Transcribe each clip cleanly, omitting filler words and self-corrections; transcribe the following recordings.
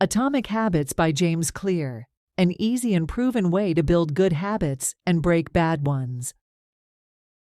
Atomic Habits by James Clear. An easy and proven way to build good habits and break bad ones.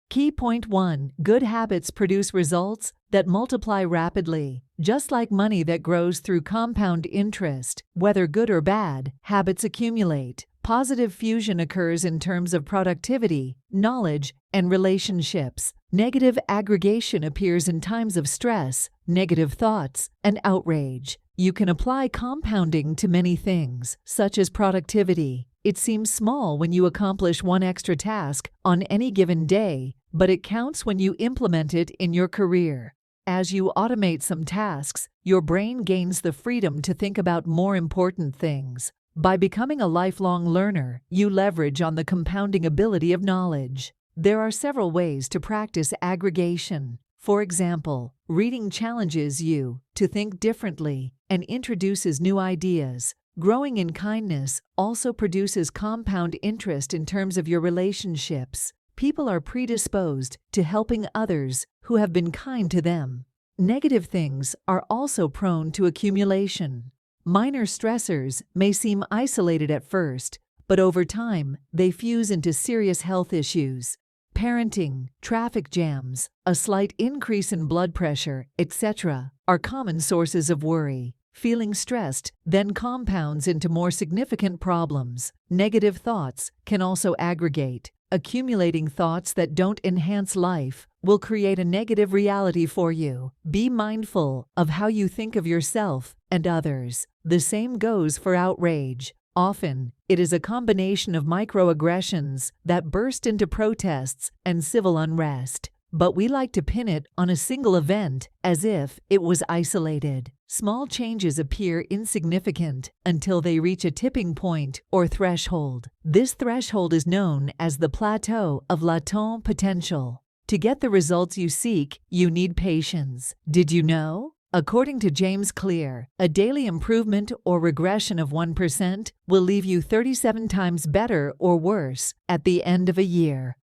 Key point 1. Good habits produce results that multiply rapidly. Just like money that grows through compound interest, whether good or bad, habits accumulate. Positive fusion occurs in terms of productivity, knowledge, and relationships. Negative aggregation appears in times of stress, negative thoughts, and outrage. You can apply compounding to many things, such as productivity. It seems small when you accomplish one extra task on any given day, but it counts when you implement it in your career. As you automate some tasks, your brain gains the freedom to think about more important things. By becoming a lifelong learner, you leverage on the compounding ability of knowledge. There are several ways to practice aggregation. For example, reading challenges you to think differently and introduces new ideas. Growing in kindness also produces compound interest in terms of your relationships. People are predisposed to helping others who have been kind to them. Negative things are also prone to accumulation. Minor stressors may seem isolated at first, but over time, they fuse into serious health issues. Parenting, traffic jams, a slight increase in blood pressure, etc., are common sources of worry. Feeling stressed then compounds into more significant problems. Negative thoughts can also aggregate. Accumulating thoughts that don't enhance life will create a negative reality for you. Be mindful of how you think of yourself and others. The same goes for outrage. Often, it is a combination of microaggressions that burst into protests and civil unrest. But we like to pin it on a single event as if it was isolated. Small changes appear insignificant until they reach a tipping point or threshold. This threshold is known as the plateau of latent potential. To get the results you seek, you need patience. Did you know? According to James Clear, a daily improvement or regression of 1% will leave you 37 times better or worse at the end of a year.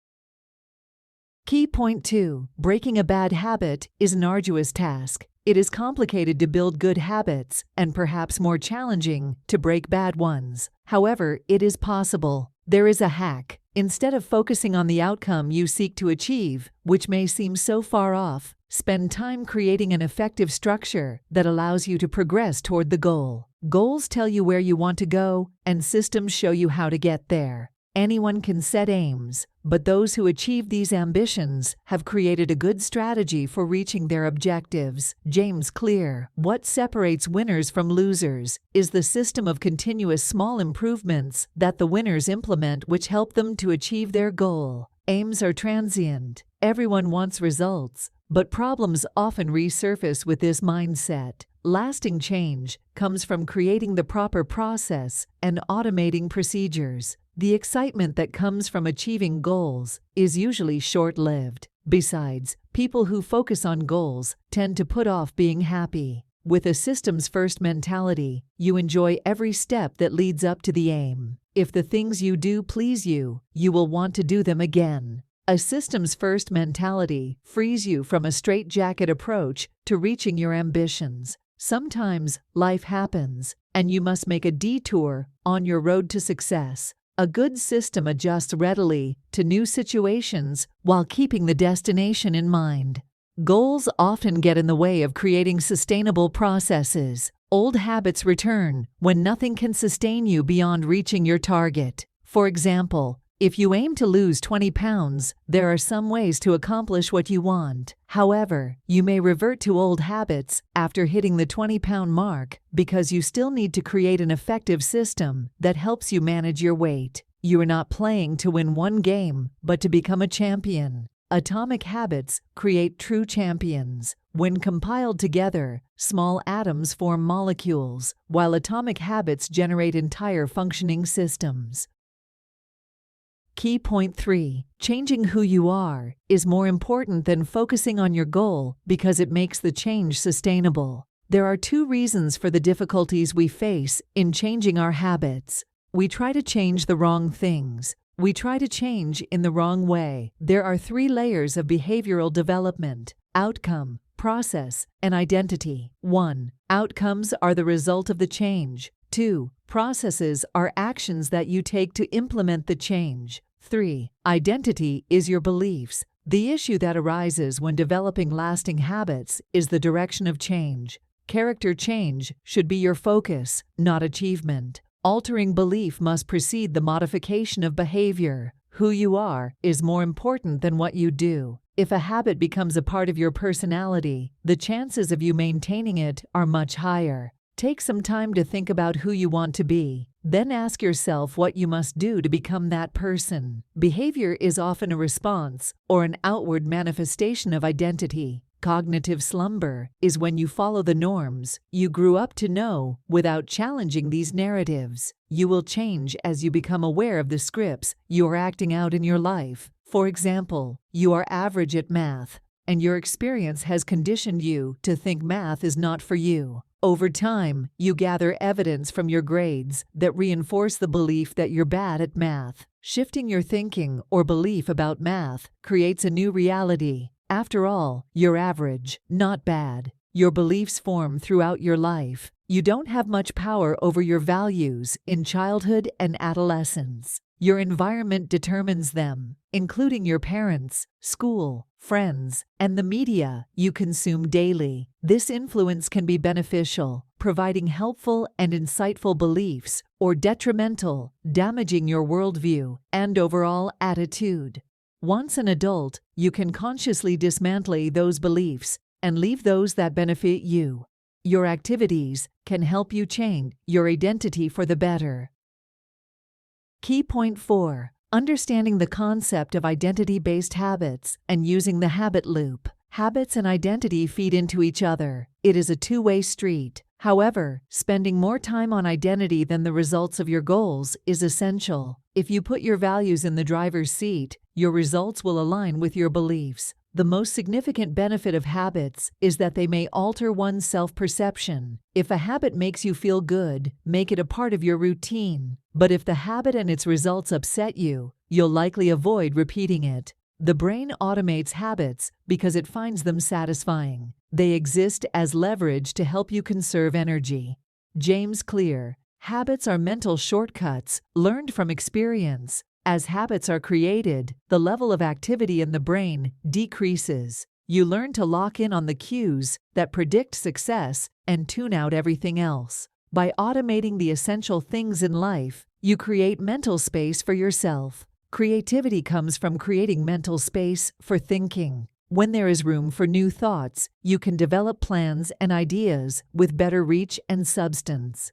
Key point 2. Breaking a bad habit is an arduous task. It is complicated to build good habits and perhaps more challenging to break bad ones. However, it is possible. There is a hack. Instead of focusing on the outcome you seek to achieve, which may seem so far off, spend time creating an effective structure that allows you to progress toward the goal. Goals tell you where you want to go, and systems show you how to get there. Anyone can set aims, but those who achieve these ambitions have created a good strategy for reaching their objectives. James Clear. What separates winners from losers is the system of continuous small improvements that the winners implement which help them to achieve their goal. Aims are transient. Everyone wants results, but problems often resurface with this mindset. Lasting change comes from creating the proper process and automating procedures. The excitement that comes from achieving goals is usually short-lived. Besides, people who focus on goals tend to put off being happy. With a systems-first mentality, you enjoy every step that leads up to the aim. If the things you do please you, you will want to do them again. A systems-first mentality frees you from a straitjacket approach to reaching your ambitions. Sometimes life happens, and you must make a detour on your road to success. A good system adjusts readily to new situations while keeping the destination in mind. Goals often get in the way of creating sustainable processes. Old habits return when nothing can sustain you beyond reaching your target. For example, if you aim to lose 20 pounds, there are some ways to accomplish what you want. However, you may revert to old habits after hitting the 20-pound mark because you still need to create an effective system that helps you manage your weight. You are not playing to win one game, but to become a champion. Atomic habits create true champions. When compiled together, small atoms form molecules, while atomic habits generate entire functioning systems. Key point 3. Changing who you are is more important than focusing on your goal because it makes the change sustainable. There are 2 reasons for the difficulties we face in changing our habits. We try to change the wrong things. We try to change in the wrong way. There are 3 layers of behavioral development: outcome, process, and identity. 1. Outcomes are the result of the change. 2. Processes are actions that you take to implement the change. 3. Identity is your beliefs. The issue that arises when developing lasting habits is the direction of change. Character change should be your focus, not achievement. Altering belief must precede the modification of behavior. Who you are is more important than what you do. If a habit becomes a part of your personality, the chances of you maintaining it are much higher. Take some time to think about who you want to be. Then ask yourself what you must do to become that person. Behavior is often a response or an outward manifestation of identity. Cognitive slumber is when you follow the norms you grew up to know without challenging these narratives. You will change as you become aware of the scripts you are acting out in your life. For example, you are average at math, and your experience has conditioned you to think math is not for you. Over time, you gather evidence from your grades that reinforce the belief that you're bad at math. Shifting your thinking or belief about math creates a new reality. After all, you're average, not bad. Your beliefs form throughout your life. You don't have much power over your values in childhood and adolescence. Your environment determines them, including your parents, school, friends, and the media you consume daily. This influence can be beneficial, providing helpful and insightful beliefs, or detrimental, damaging your worldview and overall attitude. Once an adult, you can consciously dismantle those beliefs and leave those that benefit you. Your activities can help you change your identity for the better. Key point 4. Understanding the concept of identity-based habits and using the habit loop. Habits and identity feed into each other. It is a two-way street. However, spending more time on identity than the results of your goals is essential. If you put your values in the driver's seat, your results will align with your beliefs. The most significant benefit of habits is that they may alter one's self-perception. If a habit makes you feel good, make it a part of your routine. But if the habit and its results upset you, you'll likely avoid repeating it. The brain automates habits because it finds them satisfying. They exist as leverage to help you conserve energy. James Clear. Habits are mental shortcuts learned from experience. As habits are created, the level of activity in the brain decreases. You learn to lock in on the cues that predict success and tune out everything else. By automating the essential things in life, you create mental space for yourself. Creativity comes from creating mental space for thinking. When there is room for new thoughts, you can develop plans and ideas with better reach and substance.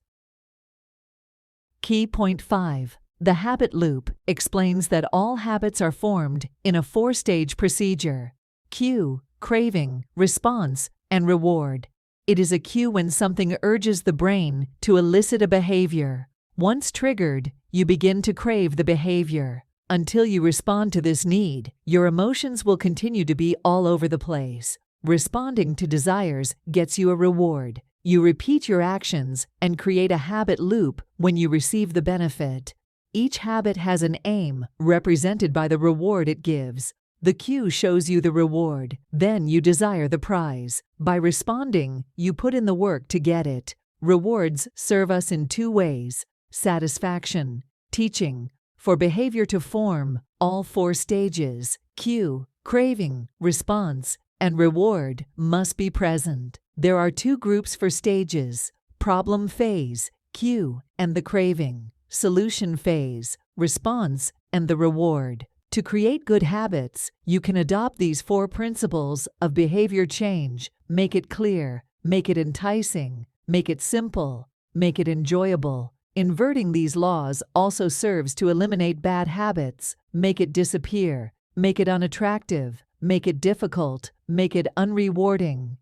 Key point 5. The habit loop explains that all habits are formed in a 4-stage procedure: cue, craving, response, and reward. It is a cue when something urges the brain to elicit a behavior. Once triggered, you begin to crave the behavior. Until you respond to this need, your emotions will continue to be all over the place. Responding to desires gets you a reward. You repeat your actions and create a habit loop when you receive the benefit. Each habit has an aim, represented by the reward it gives. The cue shows you the reward, then you desire the prize. By responding, you put in the work to get it. Rewards serve us in 2 ways: satisfaction, teaching. For behavior to form, all 4 stages, cue, craving, response, and reward, must be present. There are 2 groups for stages: problem phase, cue, and the craving; solution phase, response, and the reward. To create good habits, you can adopt these 4 principles of behavior change. Make it clear, make it enticing, make it simple, make it enjoyable. Inverting these laws also serves to eliminate bad habits. Make it disappear, make it unattractive, make it difficult, make it unrewarding.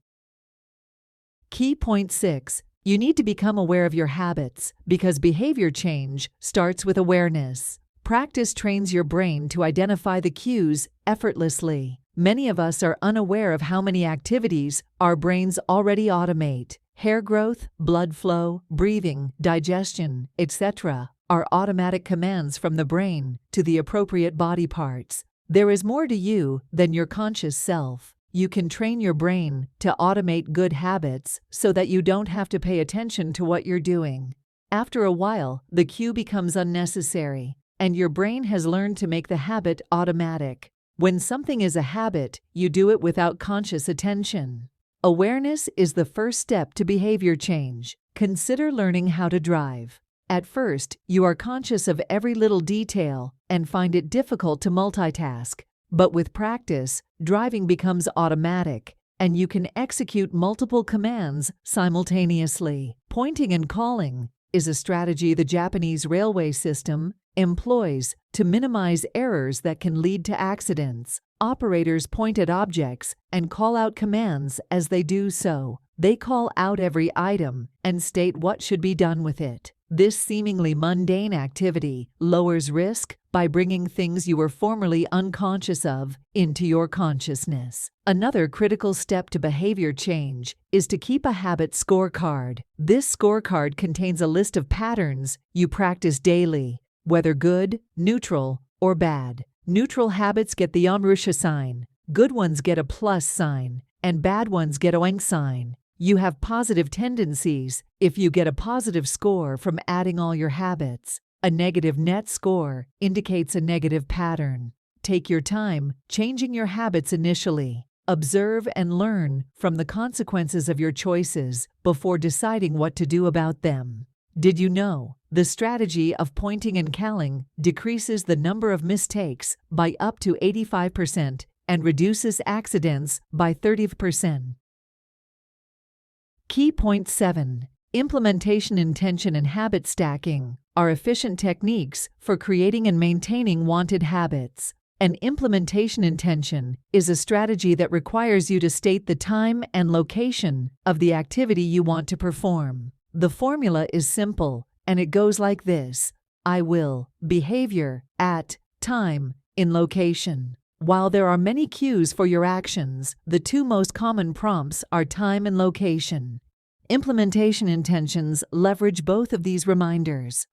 Key point 6. You need to become aware of your habits because behavior change starts with awareness. Practice trains your brain to identify the cues effortlessly. Many of us are unaware of how many activities our brains already automate. Hair growth, blood flow, breathing, digestion, etc. are automatic commands from the brain to the appropriate body parts. There is more to you than your conscious self. You can train your brain to automate good habits so that you don't have to pay attention to what you're doing. After a while, the cue becomes unnecessary, and your brain has learned to make the habit automatic. When something is a habit, you do it without conscious attention. Awareness is the first step to behavior change. Consider learning how to drive. At first, you are conscious of every little detail and find it difficult to multitask. But with practice, driving becomes automatic, and you can execute multiple commands simultaneously. Pointing and calling is a strategy the Japanese railway system employs to minimize errors that can lead to accidents. Operators point at objects and call out commands as they do so. They call out every item and state what should be done with it. This seemingly mundane activity lowers risk by bringing things you were formerly unconscious of into your consciousness. Another critical step to behavior change is to keep a habit scorecard. This scorecard contains a list of patterns you practice daily, whether good, neutral, or bad. Neutral habits get the Amrusha sign, good ones get a plus sign, and bad ones get a oink sign. You have positive tendencies if you get a positive score from adding all your habits. A negative net score indicates a negative pattern. Take your time changing your habits initially. Observe and learn from the consequences of your choices before deciding what to do about them. Did you know the strategy of pointing and calling decreases the number of mistakes by up to 85% and reduces accidents by 30%? Key point 7. Implementation intention and habit stacking are efficient techniques for creating and maintaining wanted habits. An implementation intention is a strategy that requires you to state the time and location of the activity you want to perform. The formula is simple, and it goes like this: I will, behavior, at, time, in location. While there are many cues for your actions, the two most common prompts are time and location. Implementation intentions leverage both of these reminders.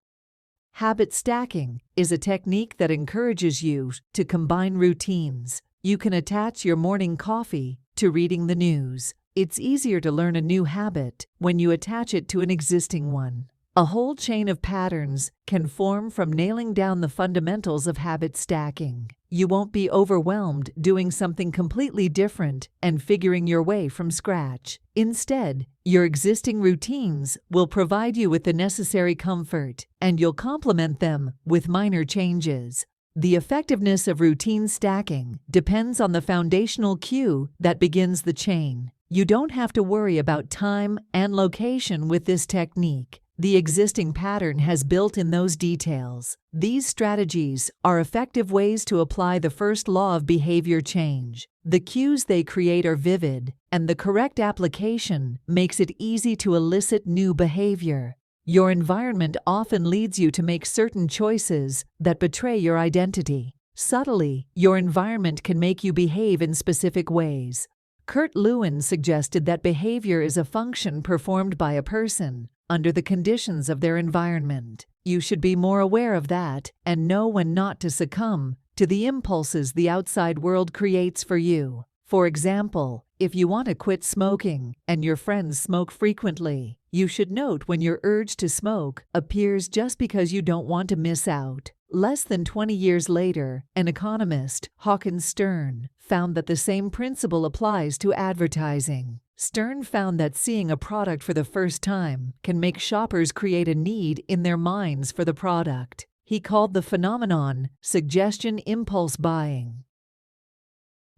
Habit stacking is a technique that encourages you to combine routines. You can attach your morning coffee to reading the news. It's easier to learn a new habit when you attach it to an existing one. A whole chain of patterns can form from nailing down the fundamentals of habit stacking. You won't be overwhelmed doing something completely different and figuring your way from scratch. Instead, your existing routines will provide you with the necessary comfort, and you'll complement them with minor changes. The effectiveness of routine stacking depends on the foundational cue that begins the chain. You don't have to worry about time and location with this technique. The existing pattern has built in those details. These strategies are effective ways to apply the first law of behavior change. The cues they create are vivid, and the correct application makes it easy to elicit new behavior. Your environment often leads you to make certain choices that betray your identity. Subtly, your environment can make you behave in specific ways. Kurt Lewin suggested that behavior is a function performed by a person under the conditions of their environment. You should be more aware of that and know when not to succumb to the impulses the outside world creates for you. For example, if you want to quit smoking and your friends smoke frequently, you should note when your urge to smoke appears just because you don't want to miss out. Less than 20 years later, an economist, Hawkins Stern, found that the same principle applies to advertising. Stern found that seeing a product for the first time can make shoppers create a need in their minds for the product. He called the phenomenon suggestion impulse buying.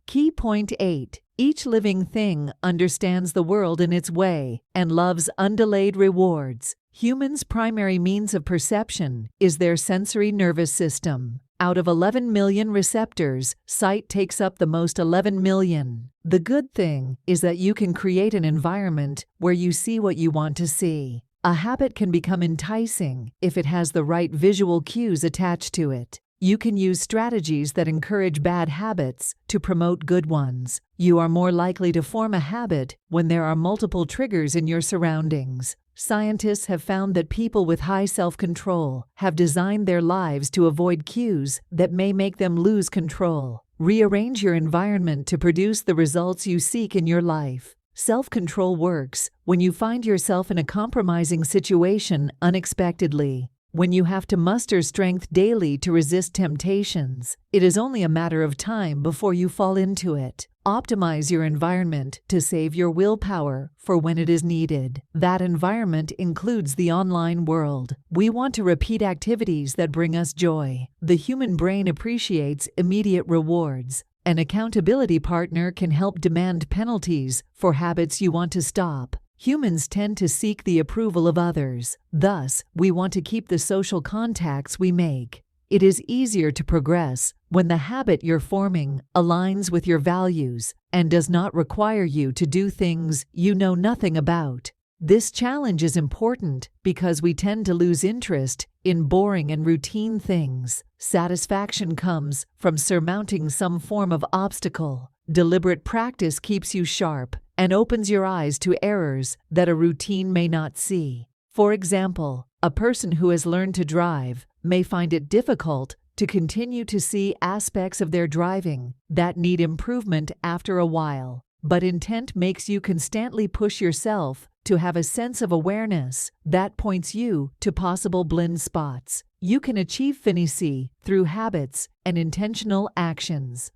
Key point 8. Each living thing understands the world in its way and loves undelayed rewards. Humans' primary means of perception is their sensory nervous system. Out of 11 million receptors, sight takes up the most 11 million. The good thing is that you can create an environment where you see what you want to see. A habit can become enticing if it has the right visual cues attached to it. You can use strategies that encourage bad habits to promote good ones. You are more likely to form a habit when there are multiple triggers in your surroundings. Scientists have found that people with high self-control have designed their lives to avoid cues that may make them lose control. Rearrange your environment to produce the results you seek in your life. Self-control works when you find yourself in a compromising situation unexpectedly. When you have to muster strength daily to resist temptations, it is only a matter of time before you fall into it. Optimize your environment to save your willpower for when it is needed. That environment includes the online world. We want to repeat activities that bring us joy. The human brain appreciates immediate rewards. An accountability partner can help demand penalties for habits you want to stop. Humans tend to seek the approval of others. Thus, we want to keep the social contacts we make. It is easier to progress when the habit you're forming aligns with your values and does not require you to do things you know nothing about. This challenge is important because we tend to lose interest in boring and routine things. Satisfaction comes from surmounting some form of obstacle. Deliberate practice keeps you sharp and opens your eyes to errors that a routine may not see. For example, a person who has learned to drive may find it difficult to continue to see aspects of their driving that need improvement after a while. But intent makes you constantly push yourself to have a sense of awareness that points you to possible blind spots. You can achieve finicity through habits and intentional actions.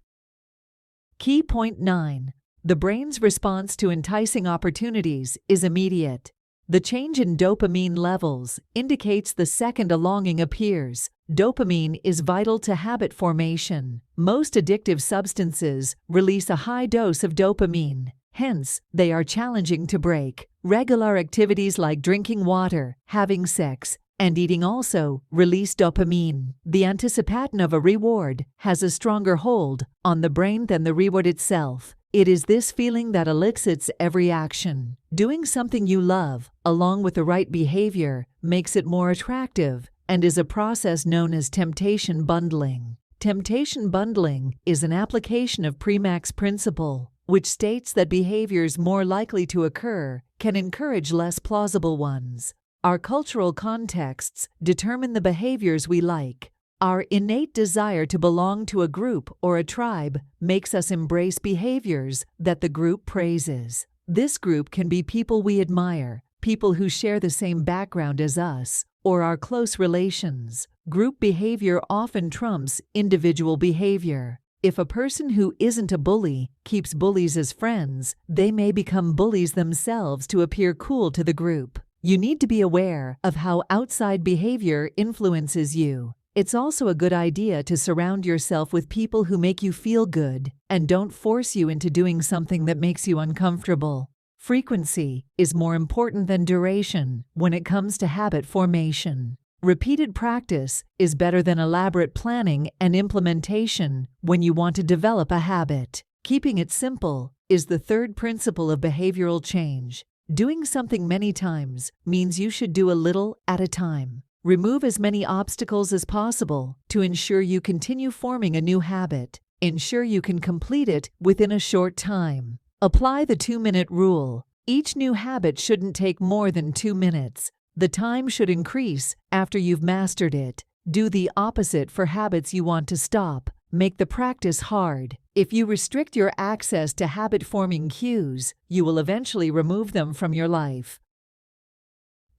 Key point 9. The brain's response to enticing opportunities is immediate. The change in dopamine levels indicates the second a longing appears. Dopamine is vital to habit formation. Most addictive substances release a high dose of dopamine. Hence, they are challenging to break. Regular activities like drinking water, having sex, and eating also release dopamine. The anticipation of a reward has a stronger hold on the brain than the reward itself. It is this feeling that elicits every action. Doing something you love, along with the right behavior, makes it more attractive and is a process known as temptation bundling. Temptation bundling is an application of Premack's principle, which states that behaviors more likely to occur can encourage less plausible ones. Our cultural contexts determine the behaviors we like. Our innate desire to belong to a group or a tribe makes us embrace behaviors that the group praises. This group can be people we admire, people who share the same background as us, or our close relations. Group behavior often trumps individual behavior. If a person who isn't a bully keeps bullies as friends, they may become bullies themselves to appear cool to the group. You need to be aware of how outside behavior influences you. It's also a good idea to surround yourself with people who make you feel good and don't force you into doing something that makes you uncomfortable. Frequency is more important than duration when it comes to habit formation. Repeated practice is better than elaborate planning and implementation when you want to develop a habit. Keeping it simple is the third principle of behavioral change. Doing something many times means you should do a little at a time. Remove as many obstacles as possible to ensure you continue forming a new habit. Ensure you can complete it within a short time. Apply the 2-minute rule. Each new habit shouldn't take more than 2 minutes. The time should increase after you've mastered it. Do the opposite for habits you want to stop. Make the practice hard. If you restrict your access to habit-forming cues, you will eventually remove them from your life.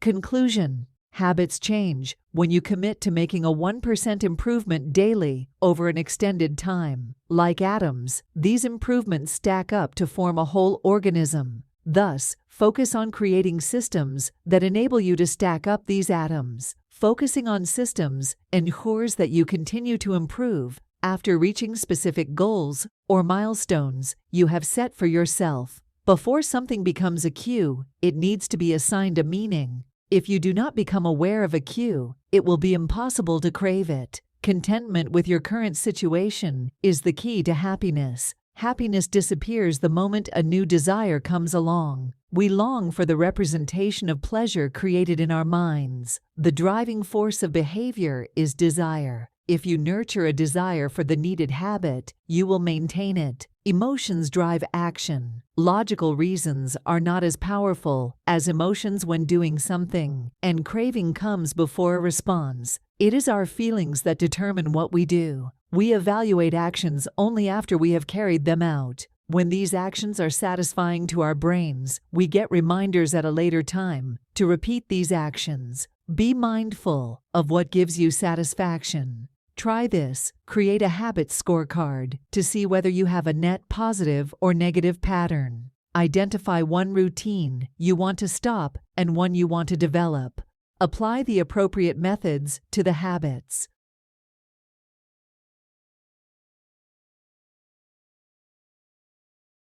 Conclusion. Habits change when you commit to making a 1% improvement daily over an extended time. Like atoms, these improvements stack up to form a whole organism. Thus, focus on creating systems that enable you to stack up these atoms. Focusing on systems ensures that you continue to improve after reaching specific goals or milestones you have set for yourself. Before something becomes a cue, it needs to be assigned a meaning. If you do not become aware of a cue, it will be impossible to crave it. Contentment with your current situation is the key to happiness. Happiness disappears the moment a new desire comes along. We long for the representation of pleasure created in our minds. The driving force of behavior is desire. If you nurture a desire for the needed habit, you will maintain it. Emotions drive action. Logical reasons are not as powerful as emotions when doing something, and craving comes before a response. It is our feelings that determine what we do. We evaluate actions only after we have carried them out. When these actions are satisfying to our brains, we get reminders at a later time to repeat these actions. Be mindful of what gives you satisfaction. Try this. Create a habit scorecard to see whether you have a net positive or negative pattern. Identify one routine you want to stop and one you want to develop. Apply the appropriate methods to the habits.